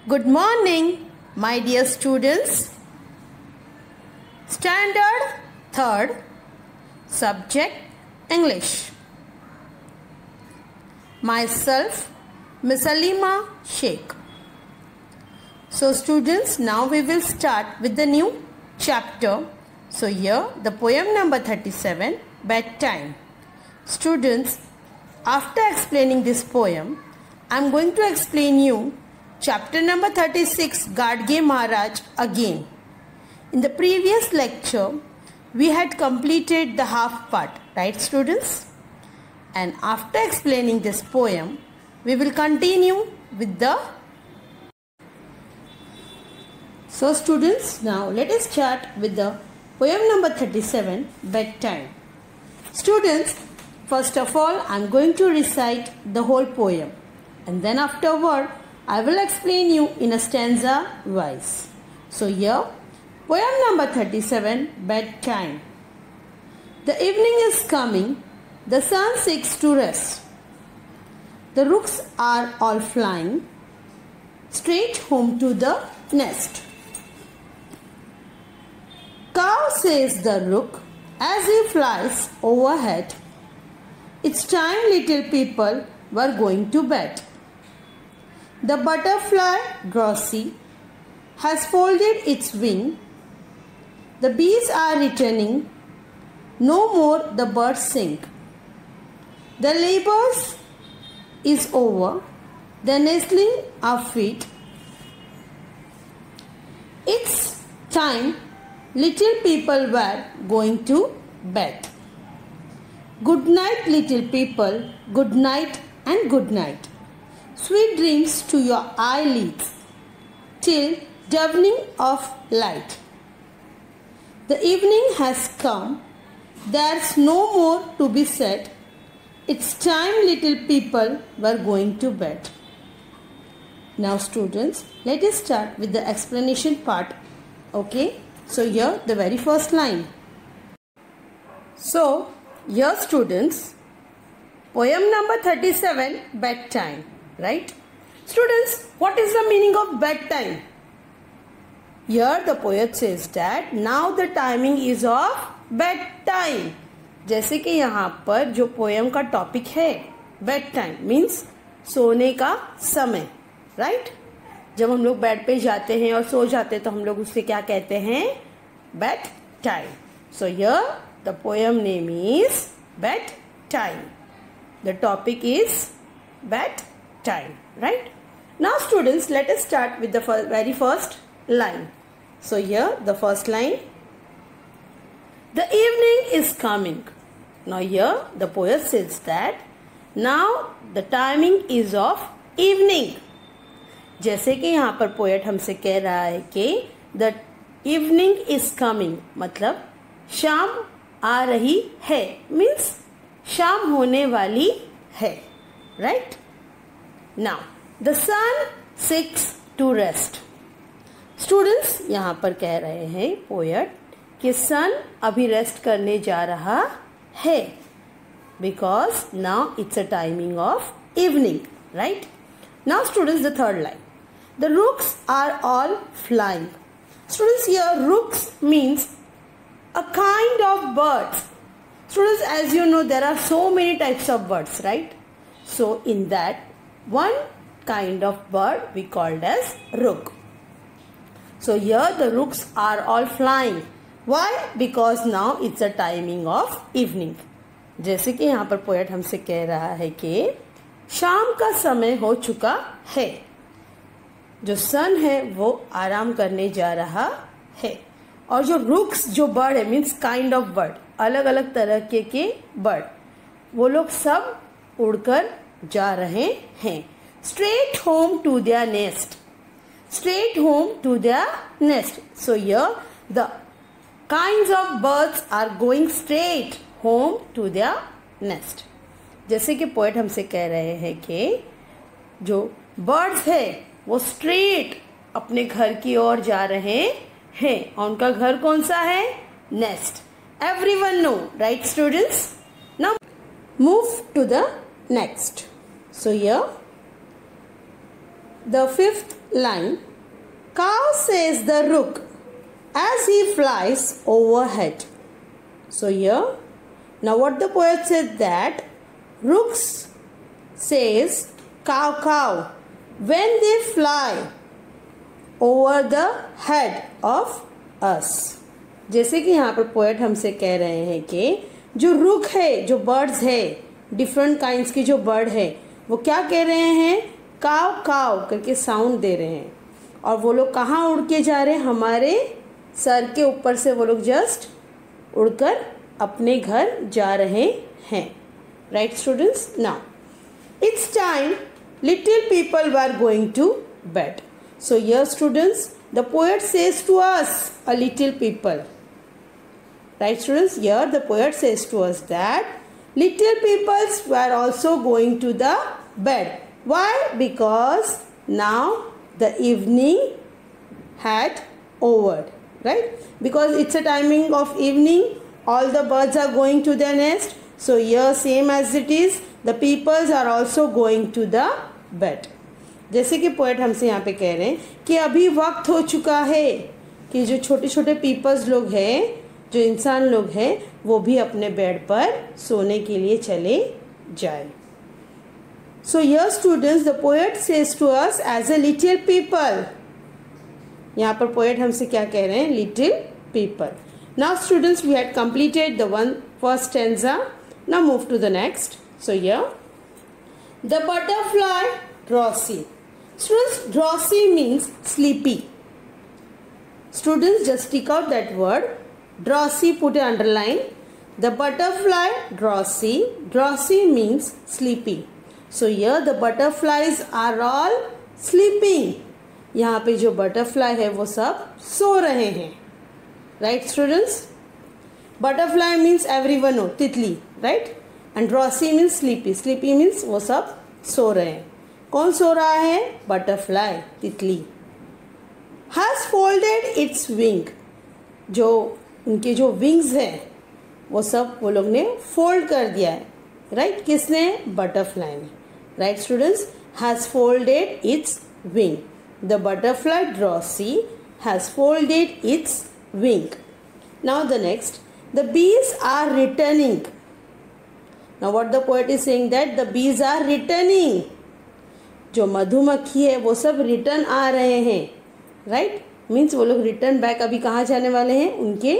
Good morning, my dear students. Standard 3rd, subject English. Myself, Miss Alima Sheikh. So students, now we will start with the new chapter. So here the poem number 37, Bedtime. Students, after explaining this poem, I am going to explain you chapter number 36, Gadge Maharaj again. In the previous lecture, we had completed the half part, right students? And after explaining this poem, we will continue with the... So students, now let us start with the poem number 37, Bedtime. Students, first of all, I am going to recite the whole poem. And then afterward, I will explain you in a stanza wise. So here, poem number 37, Bedtime. The evening is coming, the sun seeks to rest. The rooks are all flying straight home to the nest. Cow, says the rook, as he flies overhead, it's time, little people, were going to bed. The butterfly, glossy, has folded its wing. The bees are returning. No more the birds sing. The labors is over. The nestling are fit. It's time, little people were going to bed. Good night, little people. Good night and good night. Sweet dreams to your eyelids till dawning of light. The evening has come. There's no more to be said. It's time, little people, were going to bed. Now students, let us start with the explanation part. Okay, so here the very first line. So here students, poem number 37, Bedtime. Right? Students, what is the meaning of bedtime? Here the poet says that now the timing is of bedtime. जैसे कि यहाँ पर जो poem का topic है bed time means सोने का समय, राइट? जब हम लोग बेड पे जाते हैं और सो जाते हैं तो हम लोग उससे क्या कहते हैं? Bed time. So here the poem name is bed time. The topic is bed time, right? Now students, let us start with the very first line. So here the first line, the evening is coming. Now here the poet says that now the timing is of evening. जैसे कि यहाँ पर poet हमसे कह रहा है कि the evening is coming, मतलब शाम आ रही है, means शाम होने वाली है, right? Now, the sun seeks to rest. Students, यहाँ पर कह रहे हैं पोएट कि सन अभी रेस्ट करने जा रहा है because now it's a timing of evening, right? Now students, the third line. The rooks are all flying. Students, here rooks means a kind of birds. Students, as you know, there are so many types of birds, right? So in that, one kind of bird we called as rook. So here the rooks are all flying. Why? Because now it's a timing of evening. जैसे कि यहाँ पर poet हमसे कह रहा है कि शाम का समय हो चुका है. जो सन है वो आराम करने जा रहा है. और जो रुक्स जो बर्ड है मीन्स काइंड ऑफ बर्ड, अलग अलग तरह के बर्ड, वो लोग सब उड़कर जा रहे हैं. Straight home to their nest. Straight home to their nest. So here the kinds of birds are going straight home to their nest. जैसे कि पोएट हमसे कह रहे हैं कि जो बर्ड्स है वो स्ट्रेट अपने घर की ओर जा रहे हैं. और उनका घर कौन सा है? Nest. Everyone know, right students? Now move to the next. So here the fifth line, cow says the rook as he flies overhead. So here, now what the poet said that rooks says cow cow when they fly over the head of us. जैसे कि यहाँ पर poet हमसे कह रहे हैं कि जो रुक है, जो बर्ड्स है, डिफरेंट काइंड्स की जो बर्ड है, वो क्या कह रहे हैं, काव काव करके साउंड दे रहे हैं. और वो लोग कहाँ उड़ के जा रहे हैं, हमारे सर के ऊपर से वो लोग जस्ट उड़कर अपने घर जा रहे हैं. Right students, now it's time little people were going to bed. So here students, the poet says to us, a little people. Right students, here the poet says to us that little peoples were also going to the bed. Why? Because now the evening had over. Right? Because it's a timing of evening, all the birds are going to their nest. So here same as it is, the peoples are also going to the bed. जैसे कि poet हमसे यहाँ पे कह रहे हैं कि अभी वक्त हो चुका है कि जो छोटे छोटे पीपल्स लोग हैं, जो इंसान लोग हैं, वो भी अपने बेड पर सोने के लिए चले जाए. So here students, the poet says to us as a little people. यहाँ पर पोएट हमसे क्या कह रहे हैं, little people. Now students, we had completed the first stanza. Now move to the next. So here the butterfly drowsy. Students, drowsy means sleepy. Students, just stick out that word. Drowsy, put an underline. The butterfly, drowsy. Drowsy means sleepy. So here the butterflies are all sleeping. यहाँ पे जो butterfly है वो सब सो रहे हैं. Right students? Butterfly means everyone know, तितली. Right? And drowsy means sleepy. Sleepy means वो सब सो रहे हैं. कौन सो रहा है, बटरफ्लाई, तितली. Has folded its wing. जो उनके जो विंग्स हैं वो सब वो लोग ने फोल्ड कर दिया है. राइट? किसने, बटरफ्लाई ने. Right students, has folded its wing. The butterfly drowsy has folded its wing. Now the next, the bees are returning. Now what the poet is saying that the bees are returning. जो मधुमक्खी है वो सब return आ रहे हैं. Right? Means वो लोग return back अभी कहाँ जाने वाले हैं, उनके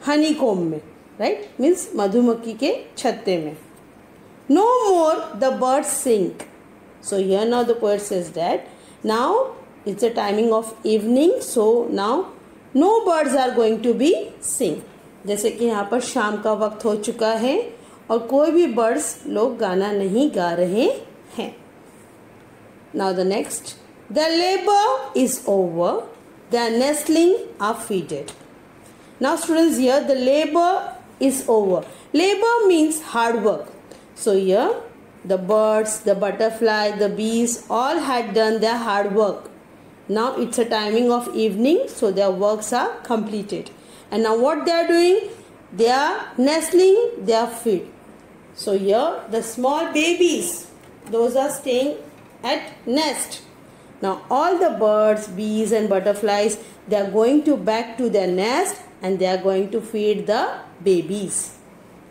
हनी कोम में. राइट? मीन्स मधुमक्खी के छत्ते में. No more the birds sing. So here now the poet says that now it's a timing of evening, so now no birds are going to be sing. जैसे कि यहाँ पर शाम का वक्त हो चुका है और कोई भी बर्ड्स लोग गाना नहीं गा रहे हैं. Now the next, the labor is over, the nestling are feeded. Now students, here the labor is over. Labor means hard work. So here the birds, the butterfly, the bees all had done their hard work. Now it's a timing of evening, so their works are completed. And now what they are doing? They are nestling their feed. So here the small babies, those are staying at nest. Now all the birds, bees and butterflies, they are going to back to their nest and they are going to feed the babies.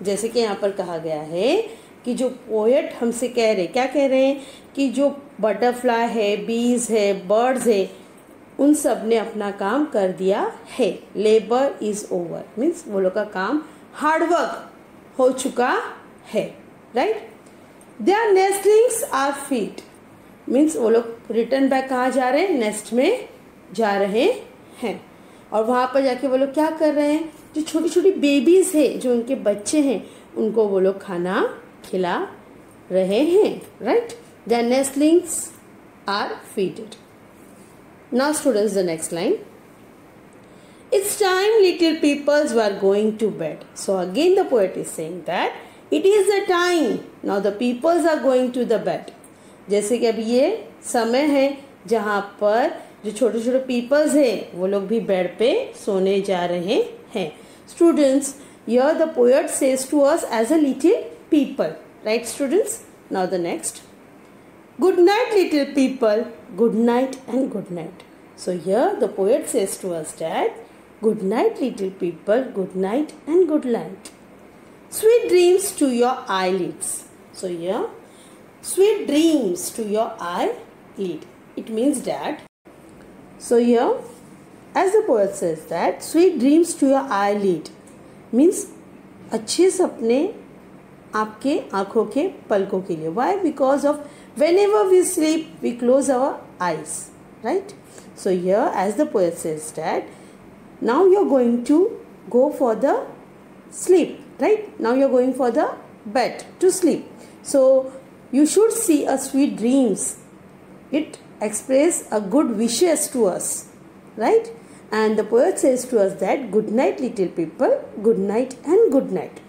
जैसे कि यहाँ पर कहा गया है कि जो poet हमसे कह रहे, क्या कह रहे हैं कि जो बटरफ्लाई है, बीज है, बर्ड्स है, उन सब ने अपना काम कर दिया है. लेबर इज ओवर मीन्स वो लोग का काम हार्डवर्क हो चुका है. Right? Their nestlings are feed means वो लोग रिटर्न बैक कहाँ जा रहे हैं, नेस्ट में जा रहे हैं. और वहाँ पर जाके वो लोग क्या कर रहे हैं, जो छोटी छोटी बेबीज है, जो उनके बच्चे हैं, उनको वो लोग खाना खिला रहे हैं. Right? Their nestlings are feeded. Now students, the next line, it's time little peoples were going to bed. So again the poet is saying that it is the time now the peoples are going to the bed. जैसे कि अभी ये समय है जहाँ पर जो छोटे छोटे पीपल्स हैं वो लोग भी बेड पे सोने जा रहे हैं. Students, here the poet says to us as a little people. Right students? Now the next, Good night, little people. Good night and good night. So here the poet says to us that good night, little people. Good night and good night. Sweet dreams to your eyelids. So here, sweet dreams to your eyelid. It means that. So here, as the poet says that sweet dreams to your eyelid means अच्छे सपने आपके आँखों के पलकों के लिए. Why? Because of whenever we sleep, we close our eyes, right? So here, as the poet says that now you are going to go for the sleep, right? Now you are going for the bed to sleep. So you should see a sweet dreams. It expresses a good wishes to us, right? And the poet says to us that good night, little people. Good night and good night.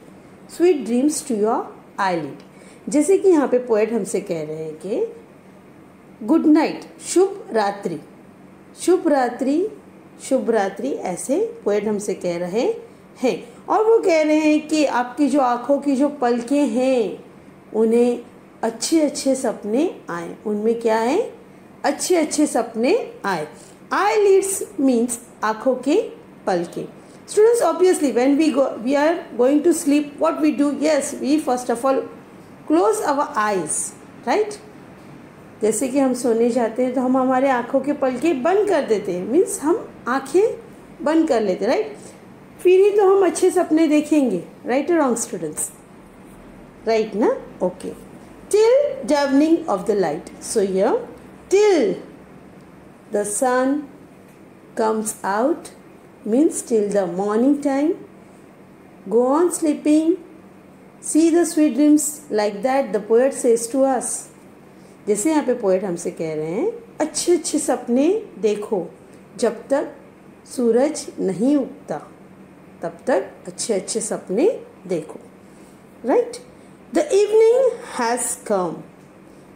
Sweet dreams to your eyelid. जैसे कि यहाँ पे poet हमसे कह रहे हैं कि good night, शुभ रात्रि, शुभ रात्रि, शुभ रात्रि, ऐसे पोएट हमसे कह रहे हैं. और वो कह रहे हैं कि आपकी जो आँखों की जो पलकें हैं उन्हें अच्छे अच्छे सपने आए. उनमें क्या है? अच्छे अच्छे सपने आए. Eyelids means आँखों के पलकें. Students, obviously when we are going to sleep, what we do? Yes, we first of all close our eyes, right? जैसे कि हम सोने जाते हैं तो हम हमारे आँखों के पलकें बंद कर देते हैं. मीन्स हम आँखें बंद कर लेते हैं, राइट? फिर ही तो हम अच्छे सपने देखेंगे. राइट और रॉन्ग स्टूडेंट्स? राइट ना? Okay. Till dawning of the light. So here, till the sun comes out means till the morning time. Go on sleeping. See the sweet dreams like that the poet says to us. जैसे यहाँ पे poet हमसे कह रहे हैं अच्छे अच्छे सपने देखो जब तक सूरज नहीं उगता, तब तक अच्छे अच्छे सपने देखो. Right? The evening has come.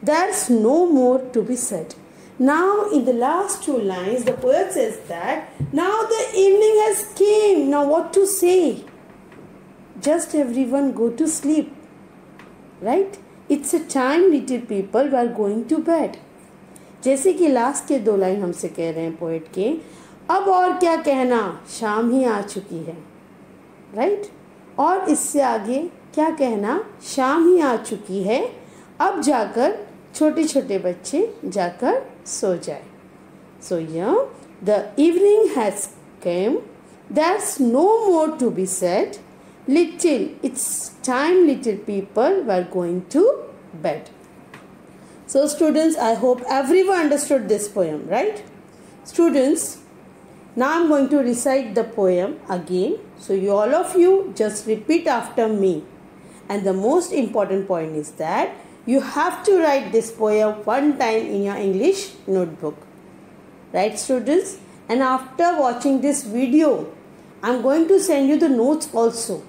There's no more to be said. Now in the last two lines the poet says that now the evening has came. Now what to say? Just everyone go to sleep. Right? It's a time little people we are going to bed. जैसे कि last के दो line हमसे कह रहे हैं poet के, अब और क्या कहना, शाम ही आ चुकी है. राइट? और इससे आगे क्या कहना, शाम ही आ चुकी है, अब जाकर छोटे छोटे बच्चे जाकर सो जाए. So here the evening has come. There's no more to be said. Little, it's time little people were going to bed. So students, I hope everyone understood this poem, right? Students, now I'm going to recite the poem again. So you all of you just repeat after me. And the most important point is that you have to write this poem one time in your English notebook. Right students? And after watching this video, I'm going to send you the notes also.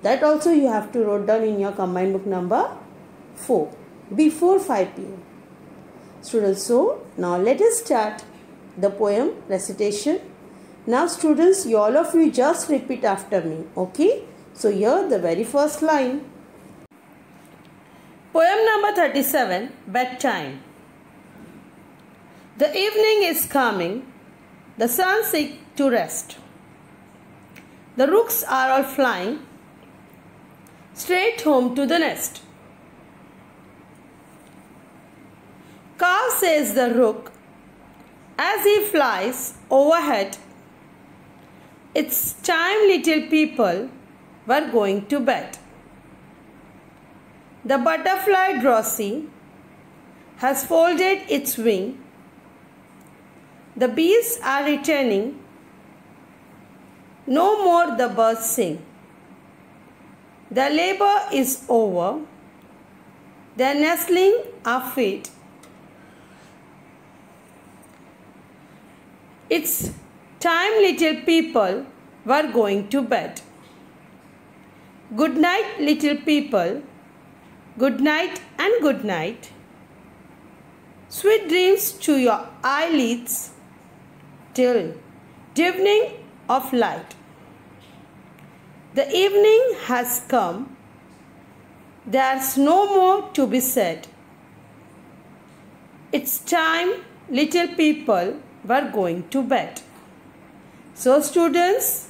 That also you have to write down in your combined book number 4 before 5 p.m. Students, so now let us start the poem recitation. Now students, you all of you just repeat after me, okay? So here the very first line. Poem number 37, Bedtime. The evening is coming, the sun seeks to rest. The rooks are all flying straight home to the nest. Caw, says the rook as he flies overhead. It's time little people were going to bed. The butterfly drowsy has folded its wing. The bees are returning. No more the birds sing. Their labor is over. Their nestling are fed. It's time little people were going to bed. Good night little people. Good night and good night. Sweet dreams to your eyelids till dawning of light. The evening has come. There's no more to be said. it's time little people were going to bed. So students,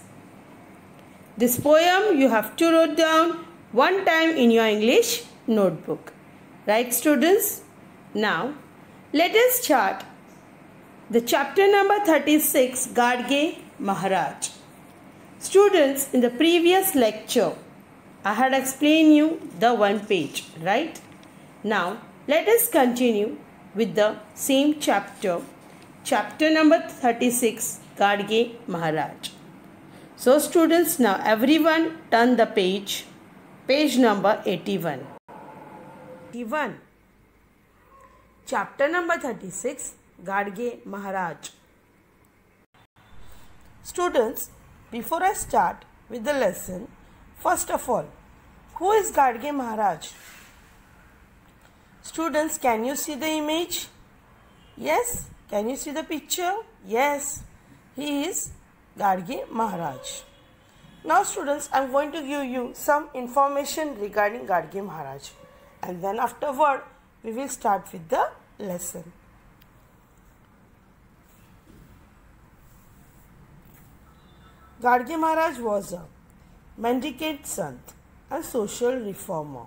this poem you have to write down one time in your English notebook. Right students? Now let us start the chapter number 36, Gadge Maharaj. Students, in the previous lecture I had explained you the one page, right? Now let us continue with the same chapter, chapter number 36, Gadge Maharaj. So students, now everyone turn the page number 81. 81. Chapter number 36, Gadge Maharaj. Students, before I start with the lesson, first of all, who is Gadge Maharaj? Students, can you see the image? Yes? Can you see the picture? Yes. He is Gadge Maharaj. Now students, I am going to give you some information regarding Gadge Maharaj. And then afterward, we will start with the lesson. Gadge Maharaj was a mendicant sant and social reformer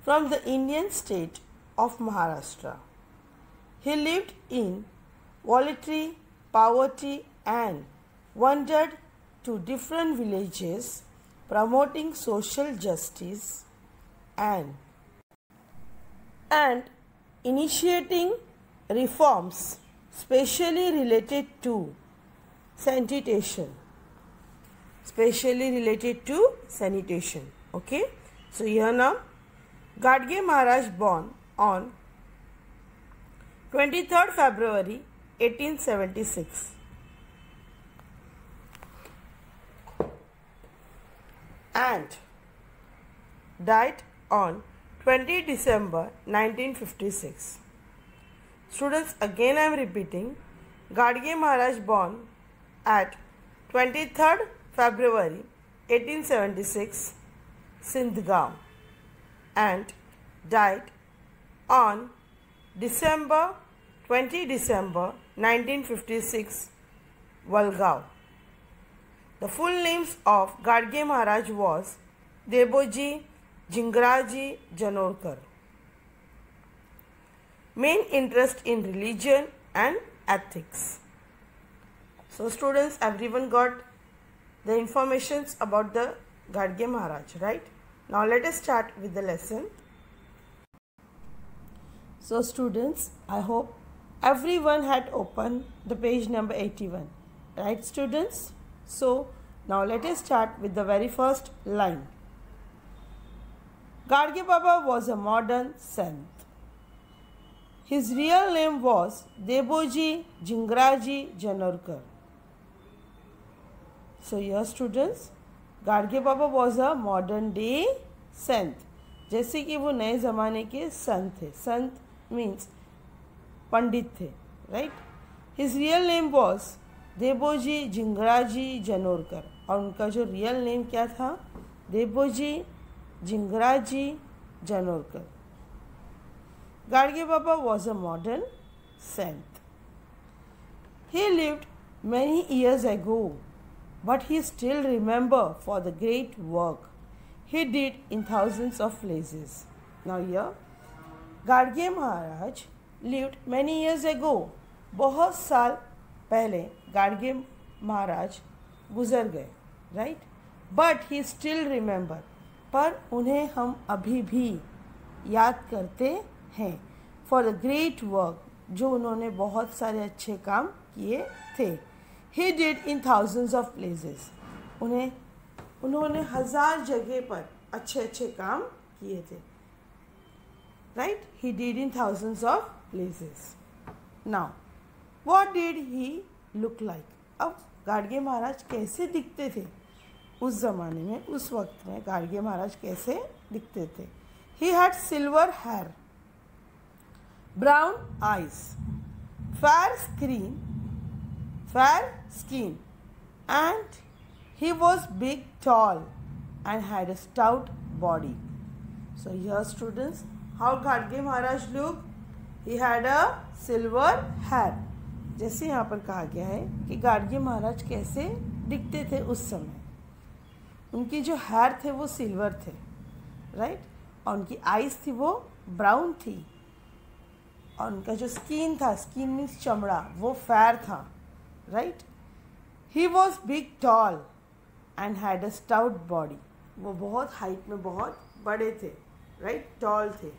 from the Indian state of Maharashtra. He lived in voluntary poverty and wandered to different villages promoting social justice and initiating reforms specially related to sanitation. Okay, so here now Gadge Maharaj born on 23rd February 1876 and died on 20 December 1956. Students, again I am repeating, Gadge Maharaj born at 23rd February 1876, Sindhgaon, and died on 20 December 1956, Walgaon. The full names of Gadge Maharaj was Deboji Jingaraji Janorkar. Main interest in religion and ethics. So students, everyone got the informations about the Gadge Maharaj, right? Now let us start with the lesson. So students, I hope everyone had opened the page number 81, right students? So now let us start with the very first line. Gadge Baba was a modern sant. His real name was Deboji Jingaraji Janorkar. So here students, Gadge Baba was a modern day sant. जैसे कि वो नए ज़माने के संत थे. संत means पंडित थे, right? His real name was देबोजी Jhingraji जनोरकर. और उनका जो रियल नेम क्या था? देबोजी Jhingraji जनोरकर. Gadge Baba was a modern sant. He lived many years ago, but he still remember for the great work he did in thousands of places. Now here, Gadge Maharaj lived many years ago. बहुत साल पहले Gadge Maharaj गुजर गए, right? But he still remember. पर उन्हें हम अभी भी याद करते हैं for the great work, जो उन्होंने बहुत सारे अच्छे काम किए थे. He did in thousands of places. उन्होंने हजार जगह पर अच्छे अच्छे काम किए थे, right? He did in thousands of places. Now, what did he look like? अब Gadge महाराज कैसे दिखते थे उस ज़माने में, उस वक्त में Gadge महाराज कैसे दिखते थे? He had silver hair, brown eyes, fair skin, and he was big, tall, and had a stout body. So here students, how Gadge Maharaj looked? He had a silver hair. जैसे यहाँ पर कहा गया है कि गाडगे महाराज कैसे दिखते थे उस समय। उनकी जो हेयर थे वो सिल्वर थे, राइट, और उनकी आईज थी वो ब्राउन थी, और उनका जो स्किन था, स्किन मीन्स चमड़ा, वो फेयर था, right. He was big tall and had a stout body. वो बहुत हाइट में बहुत बड़े थे, राइट, टॉल थे,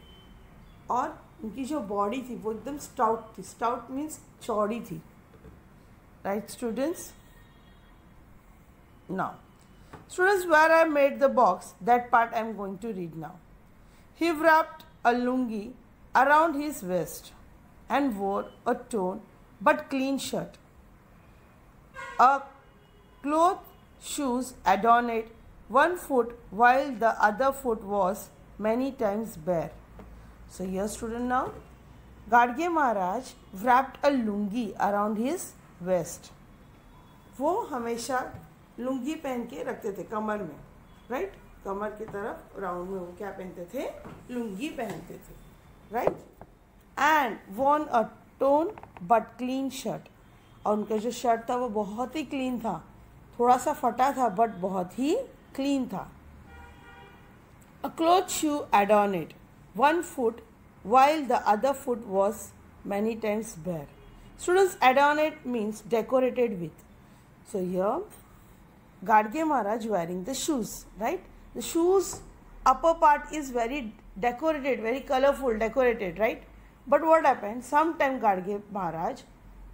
और उनकी जो बॉडी थी वो एकदम स्टाउट थी। स्टाउट मीन्स चौड़ी थी, right students. Now students, where I made the box, that part I am going to read now. He wrapped a lungi around his waist and wore a torn but clean shirt. A cloth shoes adorned one foot while the other foot was many times bare. So here student, now Gadge Maharaj wrapped a lungi around his waist. वो हमेशा लुंगी पहन के रखते थे कमर में, right, कमर की तरफ round में वो क्या पहनते थे, लुंगी पहनते थे, right. And won a tone but clean shirt, और उनका जो शर्ट था वो बहुत ही क्लीन था, थोड़ा सा फटा था बट बहुत ही क्लीन था। A cloth shoe adorned one foot while the other foot was many times bare. Students, adorned means decorated with. So here Gadge Maharaj wearing the shoes, right? The shoes upper part is very decorated, very colorful, decorated, right? But what happened? Sometimes Gadge Maharaj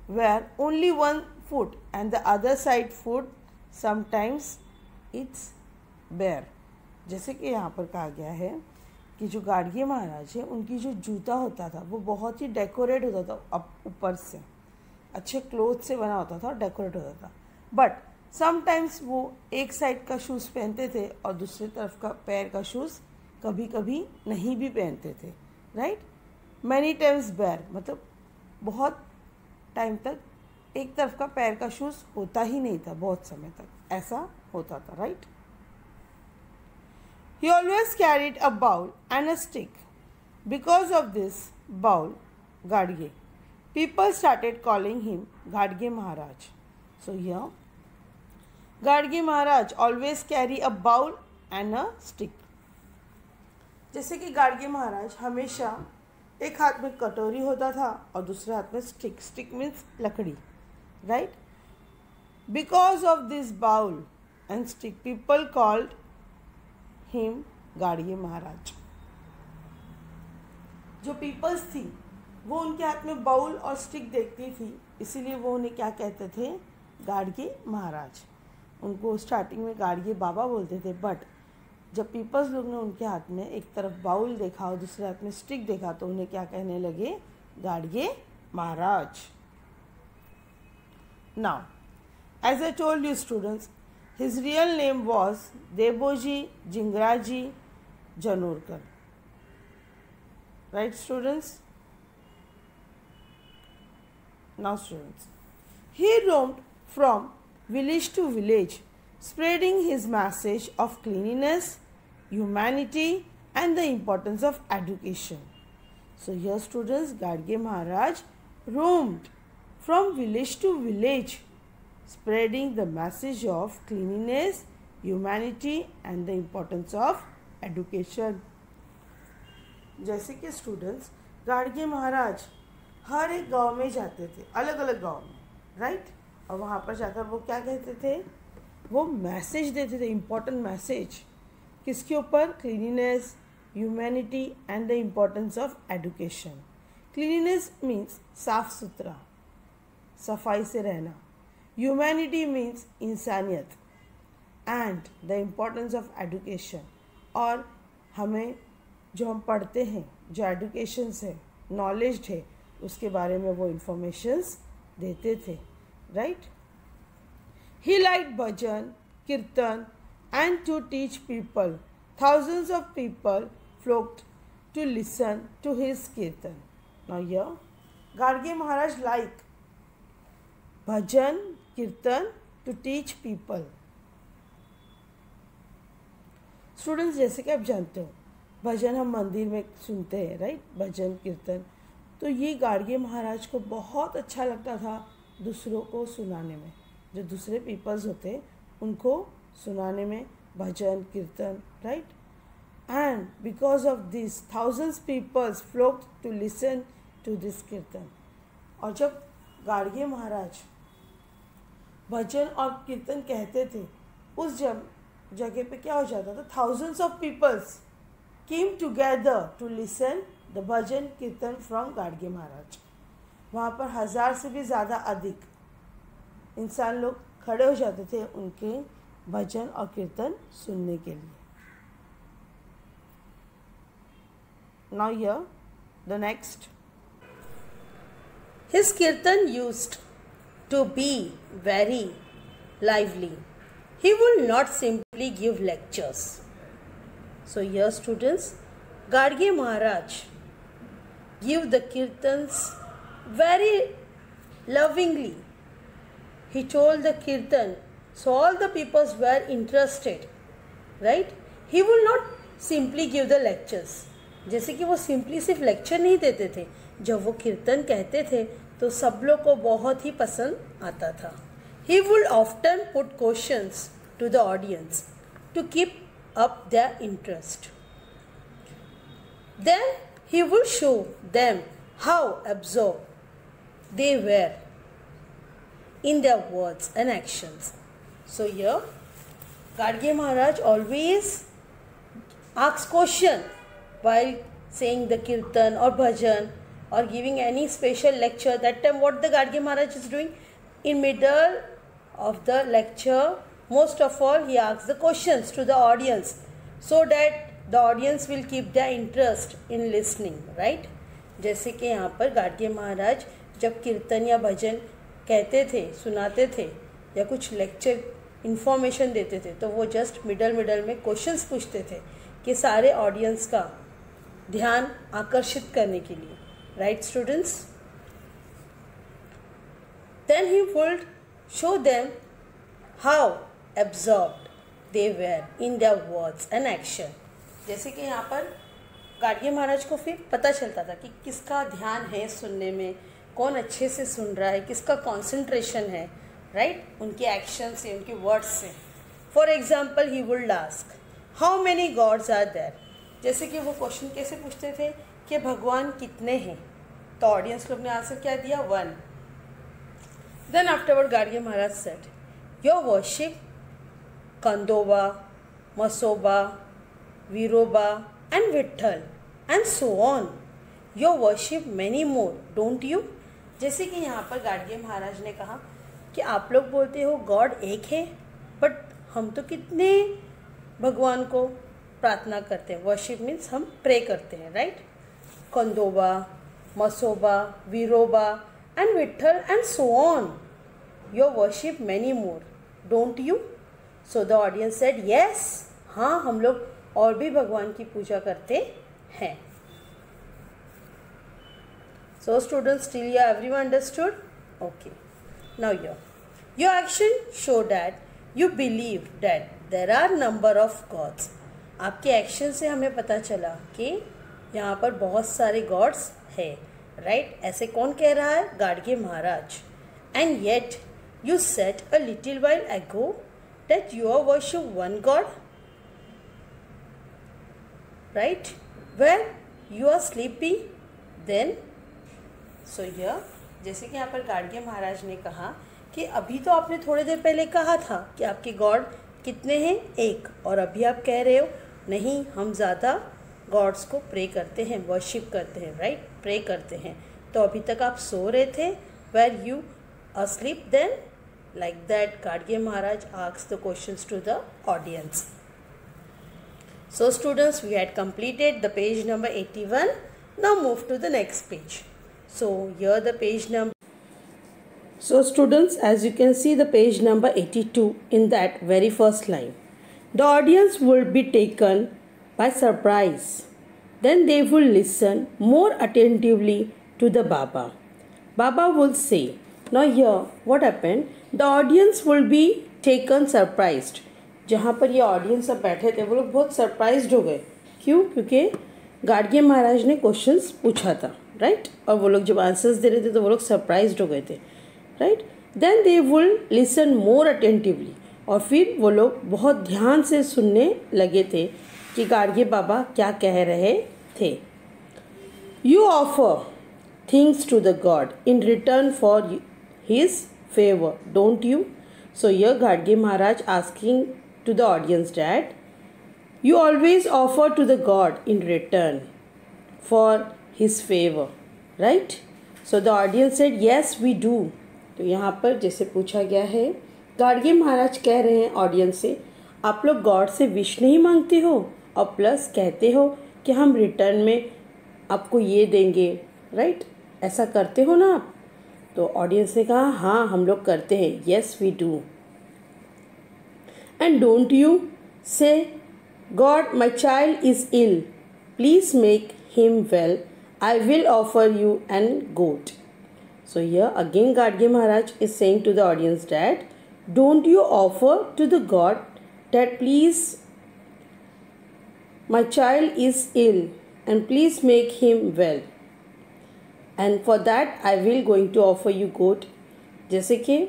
wear only one foot and the other side foot sometimes it's bare. जैसे कि यहाँ पर कहा गया है कि जो गाडगे महाराज है उनकी जो जूता होता था वो बहुत ही डेकोरेट होता था, ऊपर से अच्छे क्लोथ से बना होता था और डेकोरेट होता था। बट समटाइम्स वो एक साइड का शूज़ पहनते थे और दूसरी तरफ का पैर का शूज़ कभी कभी नहीं भी पहनते थे, राइट। मैनी टाइम्स बैर मतलब बहुत टाइम तक एक तरफ का पैर का शूज़ होता ही नहीं था, बहुत समय तक ऐसा होता था, right. He always carried a bowl and a stick. Because of this bowl, Gadge, people started calling him Gadge Maharaj. So here, Gadge Maharaj always carry a bowl and a stick. जैसे कि गाडगे महाराज हमेशा एक हाथ में कटोरी होता था और दूसरे हाथ में स्टिक। स्टिक मीन्स लकड़ी, right. Because of this bowl and stick people called him Gadge Maharaj. जो पीपल्स थी वो उनके हाथ में बाउल और स्टिक देखती थी, इसीलिए वो उन्हें क्या कहते थे, गाडगे महाराज। उनको स्टार्टिंग में गाडगे बाबा बोलते थे, बट जब पीपल्स लोग ने उनके हाथ में एक तरफ बाउल देखा और दूसरे हाथ में स्टिक देखा तो उन्हें क्या कहने लगे, Gadge Maharaj. Now as I told you students, his real name was Deboji Jingraji Janurkar, right students? Now students, he roamed from village to village spreading his message of cleanliness, humanity and the importance of education. So here students, Gadge Maharaj roamed from village to village spreading the message of cleanliness, humanity and the importance of education. जैसे कि students Gadge Maharaj हर एक गांव में जाते थे, अलग अलग गांव में, राइट, और वहाँ पर जाकर वो क्या कहते थे, वो मैसेज देते थे, इम्पोर्टेंट मैसेज, किसके ऊपर, cleanliness, humanity and the importance of education. Cleanliness means साफ सुथरा, सफाई से रहना। ह्यूमैनिटी मीन्स इंसानियत and the importance of education, और हमें जो हम पढ़ते हैं, जो एजुकेशन है, नॉलेज है, उसके बारे में वो इंफॉर्मेशंस देते थे, right. He like bhajan, kirtan and to teach people. Thousands of people flocked to listen to his kirtan. Now here, Gadge Maharaj liked bhajan, kirtan to teach people. Students, जैसे कि आप जानते हो भजन हम मंदिर में सुनते हैं, राइट, भजन कीर्तन, तो ये गाड़गे महाराज को बहुत अच्छा लगता था दूसरों को सुनाने में, जो दूसरे पीपल्स होते उनको सुनाने में, bhajan kirtan, right. And because of this thousands peoples flocked to listen to this kirtan. और जब गाड़गे महाराज भजन और कीर्तन कहते थे, उस जगह पे क्या हो जाता था, thousands of peoples came together to listen the bhajan kirtan from Gadge महाराज. वहाँ पर 1000 से भी ज़्यादा अधिक इंसान लोग खड़े हो जाते थे उनके भजन और कीर्तन सुनने के लिए. Now here the next. His kirtan used to be very lively. He would not simply give lectures. So here students, Gadge Maharaj give the kirtans very lovingly. He told the kirtan, so all the people were interested, right? He will not simply give the lectures. जैसे कि वो simply सिर्फ lecture नहीं देते थे, जब वो कीर्तन कहते थे तो सब लोग को बहुत ही पसंद आता था. He would often put questions to the audience to keep up their interest. Then he would show them how absorbed they were in their words and actions. So here, Gadge Maharaj always asks question while saying the kirtan or bhajan or giving any special lecture. That time what the Gadge Maharaj is doing, in middle of the lecture, most of all he asks the questions to the audience so that the audience will keep their interest in listening, right? जैसे कि यहाँ पर गाडगे महाराज जब कीर्तन या भजन कहते थे, सुनाते थे या कुछ लेक्चर इन्फॉर्मेशन देते थे, तो वो जस्ट मिडल में क्वेश्चंस पूछते थे कि सारे ऑडियंस का ध्यान आकर्षित करने के लिए, right students. Then he would show them how absorbed they were in their words and action. जैसे कि यहाँ पर गाडगे महाराज को फिर पता चलता था कि किसका ध्यान है सुनने में, कौन अच्छे से सुन रहा है, किसका कंसंट्रेशन है, राइट, उनके एक्शन से, उनके वर्ड्स से. For example he would ask how many gods are there. जैसे कि वो क्वेश्चन कैसे पूछते थे कि भगवान कितने हैं, तो ऑडियंस लोग ने आंसर क्या दिया, 1. Then afterward Gadge Maharaj said your worship Khandoba, Masoba, Viroba and Vitthal and so on. Your worship many more don't you. जैसे कि यहाँ पर गाडगे महाराज ने कहा कि आप लोग बोलते हो गॉड एक है, बट हम तो कितने भगवान को प्रार्थना करते हैं. वर्शिप मीन्स हम प्रे करते हैं, right. Khandoba, Masoba, Viroba and Vitthal and so on. Your worship many more don't you. So the audience said yes, हाँ हम लोग और भी भगवान की पूजा करते हैं. So students, till here everyone understood? Okay. Now your action show that you believe that there are number of gods. आपके एक्शन से हमें पता चला कि यहाँ पर बहुत सारे गॉड्स है, राइट. ऐसे कौन कह रहा है, Gadge Maharaj. And yet you said a little while ago that you are worship one God, right, where you are sleeping then. So here, जैसे कि यहाँ पर गाडगे महाराज ने कहा कि अभी तो आपने थोड़ी देर पहले कहा था कि आपके गॉड कितने हैं, 1, और अभी आप कह रहे हो नहीं हम ज़्यादा गॉड्स को प्रे करते हैं, वर्शिप करते हैं, राइट, प्रे करते हैं. तो अभी तक आप सो रहे थे, were you asleep then. Like that, Gadge Maharaj asks the questions to the audience. So students, we had completed the page number 81. Now move to the next page. So here the page number. So students, as you can see the page number 82, in that very first line, the audience will be taken by surprise. Then they will listen more attentively to the Baba. Baba will say, now here what happened, the audience will be taken surprised. जहाँ पर ये audience सब बैठे थे वो लोग बहुत surprised हो गए. क्यों? क्योंकि गाडगे महाराज ने क्वेश्चंस पूछा था, राइट, और वो लोग जब आंसर्स दे रहे थे तो वो लोग सरप्राइज्ड हो गए थे, right. Then they will listen more attentively, और फिर वो लोग बहुत ध्यान से सुनने लगे थे कि गाडगे बाबा क्या कह रहे थे. You offer things to the god in return for his favour, don't you? So here Gadge Maharaj asking to the audience that you always offer to the God in return for his favor, right? So the audience said yes we do. तो यहाँ पर जैसे पूछा गया है, गाडगे महाराज कह रहे हैं ऑडियंस से, आप लोग गॉड से विश नहीं मांगते हो और प्लस कहते हो कि हम रिटर्न में आपको ये देंगे, राइट? ऐसा करते हो ना आप? तो ऑडियंस ने कहा हाँ हम लोग करते हैं, yes we do. And don't you say, God, my child is ill. Please make him well. I will offer you an goat. So here again Gadge Maharaj is saying to the audience that don't you offer to the God that please my child is ill and please make him well. And for that I will going to offer you goat. जैसे कि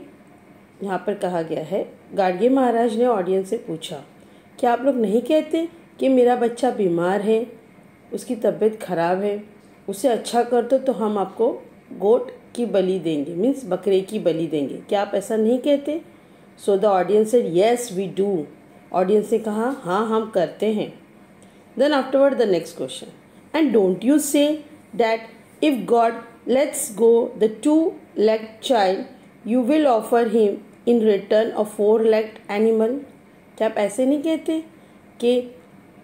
यहाँ पर कहा गया है, गाडगे महाराज ने audience से पूछा क्या आप लोग नहीं कहते कि मेरा बच्चा बीमार है, उसकी तबीयत ख़राब है, उसे अच्छा कर दो तो हम आपको गोट की बलि देंगे, मीन्स बकरे की बलि देंगे. क्या आप ऐसा नहीं कहते? So the audience said yes we do. Audience ने कहा हाँ हम करते हैं. Then afterward the next question, and don't you say that if God lets go the 2-legged child you will offer him in return a 4-legged animal. क्या आप ऐसे नहीं कहते कि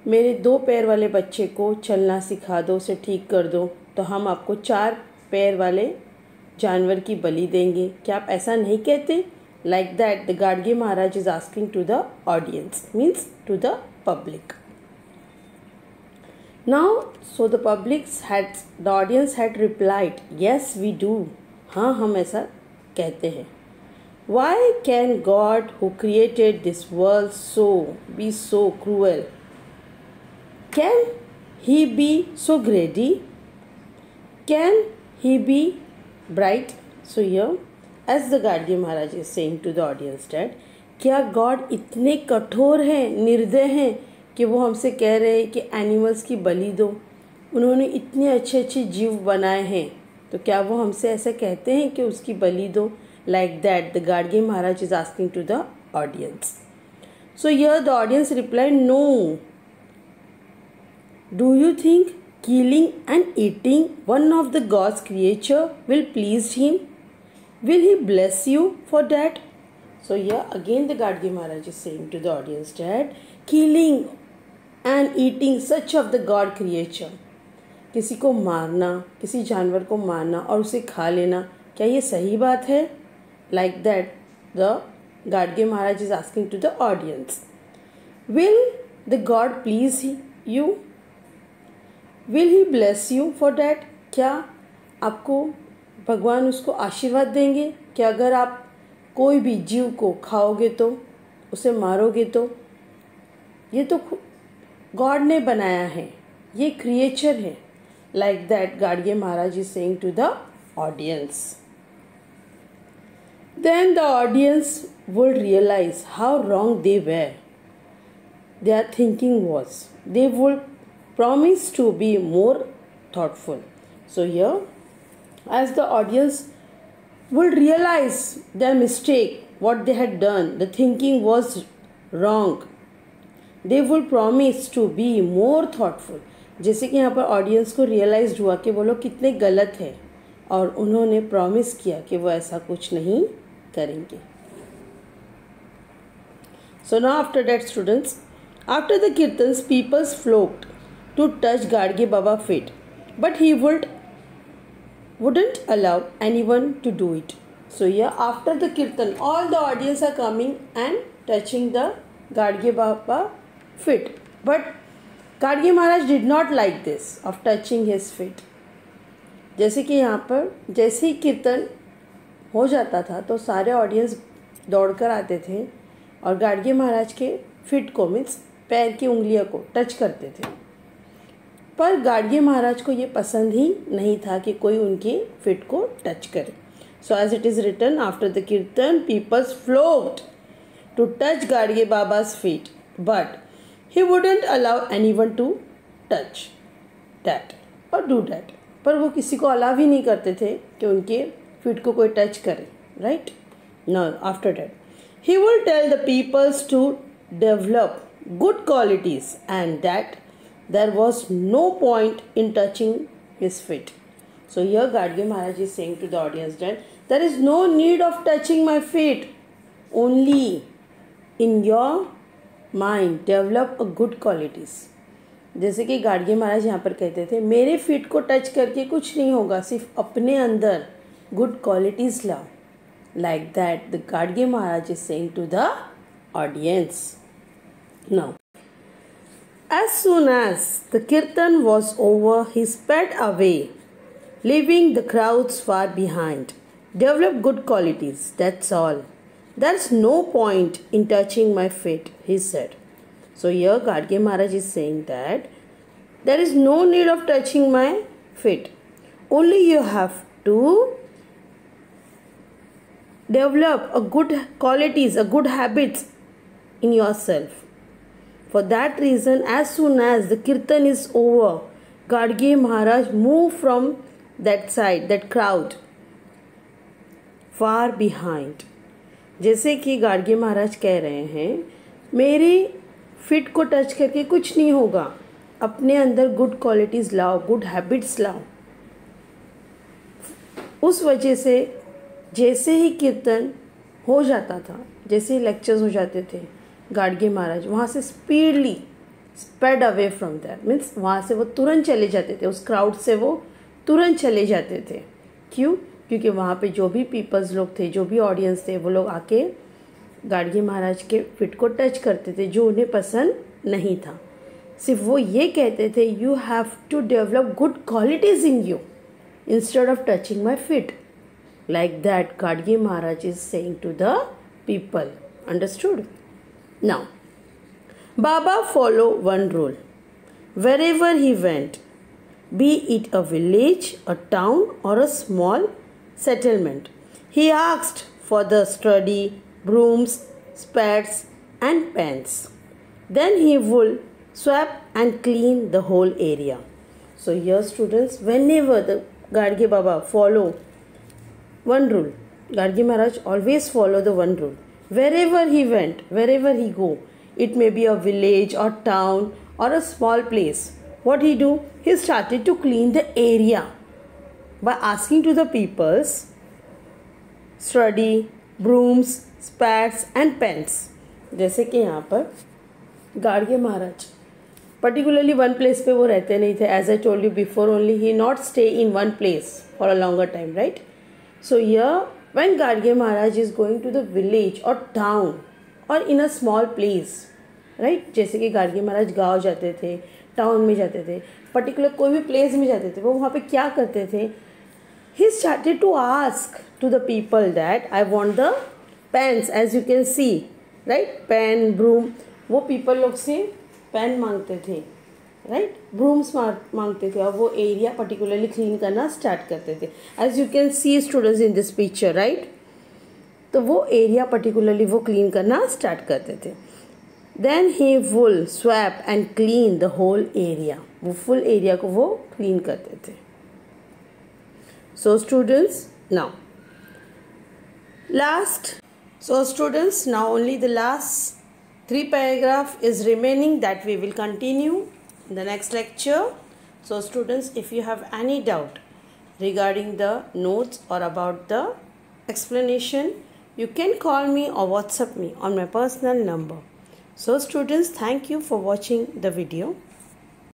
मेरे 2 पैर वाले बच्चे को चलना सिखा दो, उसे ठीक कर दो तो हम आपको 4 पैर वाले जानवर की बलि देंगे? क्या आप ऐसा नहीं कहते? Like that the Gadge Maharaj is asking to the audience, means to the public. Now so the audience had replied yes we do. हाँ हम ऐसा कहते हैं. Why can God who created this world be so cruel? Can he be so greedy? Can he be bright? So here, as the Gadge Maharaj is saying to the audience that क्या God इतने कठोर हैं, निर्दय हैं कि वो हमसे कह रहे हैं कि एनिमल्स की बलि दो? उन्होंने इतने अच्छे अच्छे जीव बनाए हैं, तो क्या वो हमसे ऐसे कहते हैं कि उसकी बलि दो? Like that the Gadge Maharaj is asking to the audience. So here the audience replied no. Do you think killing and eating one of the God's creature will please him? Will he bless you for that? So here again the Gadge Maharaj is saying to the audience that killing and eating such of the God creature, किसी को मारना, किसी जानवर को मारना और उसे खा लेना, क्या ये सही बात है? Like that the Gadge Maharaj is asking to the audience. Will the God please you? Will he bless you for that? क्या आपको भगवान उसको आशीर्वाद देंगे कि अगर आप कोई भी जीव को खाओगे तो, उसे मारोगे तो? ये तो गॉड ने बनाया है, ये क्रिएचर है. Like that Gadge Maharaj is saying to the audience. Then the audience would realize how wrong they were. Their thinking was, they would promise to be more thoughtful. So here, as the audience would realize their mistake, what they had done, the thinking was wrong. They would promise to be more thoughtful. जैसे कि यहाँ पर audience को realise हुआ कि वो लोग कितने गलत हैं और उन्होंने प्रॉमिस किया कि वो ऐसा कुछ नहीं करेंगे. So now after that students, after the kirtans people flocked to touch Gadge Baba feet, but he wouldn't allow anyone to do it. So here after the kirtan all the audience are coming and touching the Gadge Baba feet, but Gadge Maharaj did not like this of touching his feet. जैसे कि यहाँ पर जैसे ही कीर्तन हो जाता था तो सारे ऑडियंस दौड़कर आते थे और गाडगे महाराज के फिट को, मीन्स पैर की उंगलियों को टच करते थे. पर गाडगे महाराज को ये पसंद ही नहीं था कि कोई उनके फीट को टच करे. So as it is written, after the kirtan peoples flocked to touch Gadge बाबा's feet, but he wouldn't allow anyone to touch that or do that. पर वो किसी को अलाव ही नहीं करते थे कि उनके फीट को कोई टच करे. Right. Now after that, he will tell the peoples to develop good qualities and that there was no point in touching his feet. So here Gadge Maharaj is saying to the audience that there is no need of touching my feet. Only in your mind develop a good qualities. जैसे कि गाडगे महाराज यहाँ पर कहते थे, मेरे feet को touch करके कुछ नहीं होगा, सिर्फ अपने अंदर गुड क्वालिटीज़ लाओ. Like that, the Gadge Maharaj is saying to the audience. Now, as soon as the kirtan was over, he sped away, leaving the crowds far behind. Develop good qualities, that's all. There's no point in touching my feet, he said. So here Gadge Maharaj is saying that there is no need of touching my feet. Only you have to develop a good qualities, a good habits in yourself. For that reason, as soon as the kirtan is over, Gadge Maharaj moved from that side, that crowd, far behind. जैसे कि गाडगे महाराज कह रहे हैं, मेरे fit को touch करके कुछ नहीं होगा, अपने अंदर गुड क्वालिटीज़ लाओ, गुड हैबिट्स लाओ. उस वजह से जैसे ही कीर्तन हो जाता था, जैसे ही लेक्चर्स हो जाते थे, गाडगे महाराज वहाँ से speedily sped away from that, means वहाँ से वो तुरंत चले जाते थे, उस क्राउड से वो तुरंत चले जाते थे. क्यों? क्योंकि वहाँ पे जो भी पीपल्स लोग थे, जो भी ऑडियंस थे, वो लोग आके गाडगे महाराज के फिट को टच करते थे, जो उन्हें पसंद नहीं था. सिर्फ वो ये कहते थे, you have to develop good qualities in you instead of touching my feet. Like that, Gadge Maharaj is saying to the people. Understood? Now, Baba followed one rule. Wherever he went, be it a village, a town or a small settlement, he asked for the sturdy brooms, spades and pans. Then he would sweep and clean the whole area. So here students, whenever the Gadge Baba follow one rule, Gadge Maharaj always follow the one rule. Wherever he went, wherever he go, it may be a village or town or a small place, what he do? He started to clean the area by asking to the peoples sturdy brooms, spades and pans. जैसे कि यहाँ पर Gadge Maharaj particularly one place पे वो रहते नहीं थे. As I told you before, only he not stay in one place for a longer time, right? So here, when Gadge Maharaj is going to the village or town or in a small place, right? जैसे कि गाडगे महाराज गाँव जाते थे, town में जाते थे, particular कोई भी प्लेस में जाते थे, वो वहाँ पे क्या करते थे? He started to ask to the people that I want the pans, as you can see, right? Pen, broom, वो people लोग से पेन मांगते थे, राइट, ब्रूम्स मांगते थे और वो एरिया पर्टिकुलरली क्लीन करना स्टार्ट करते थे. As you can see students in this picture, right. तो वो एरिया पर्टिकुलरली वो क्लीन करना स्टार्ट करते थे. Then he will sweep and clean the whole area, वो फुल एरिया को वो क्लीन करते थे. So students, now only the last 3 paragraph is remaining that we will continue in the next lecture. So students, if you have any doubt regarding the notes or about the explanation, you can call me or WhatsApp me on my personal number. So students, thank you for watching the video.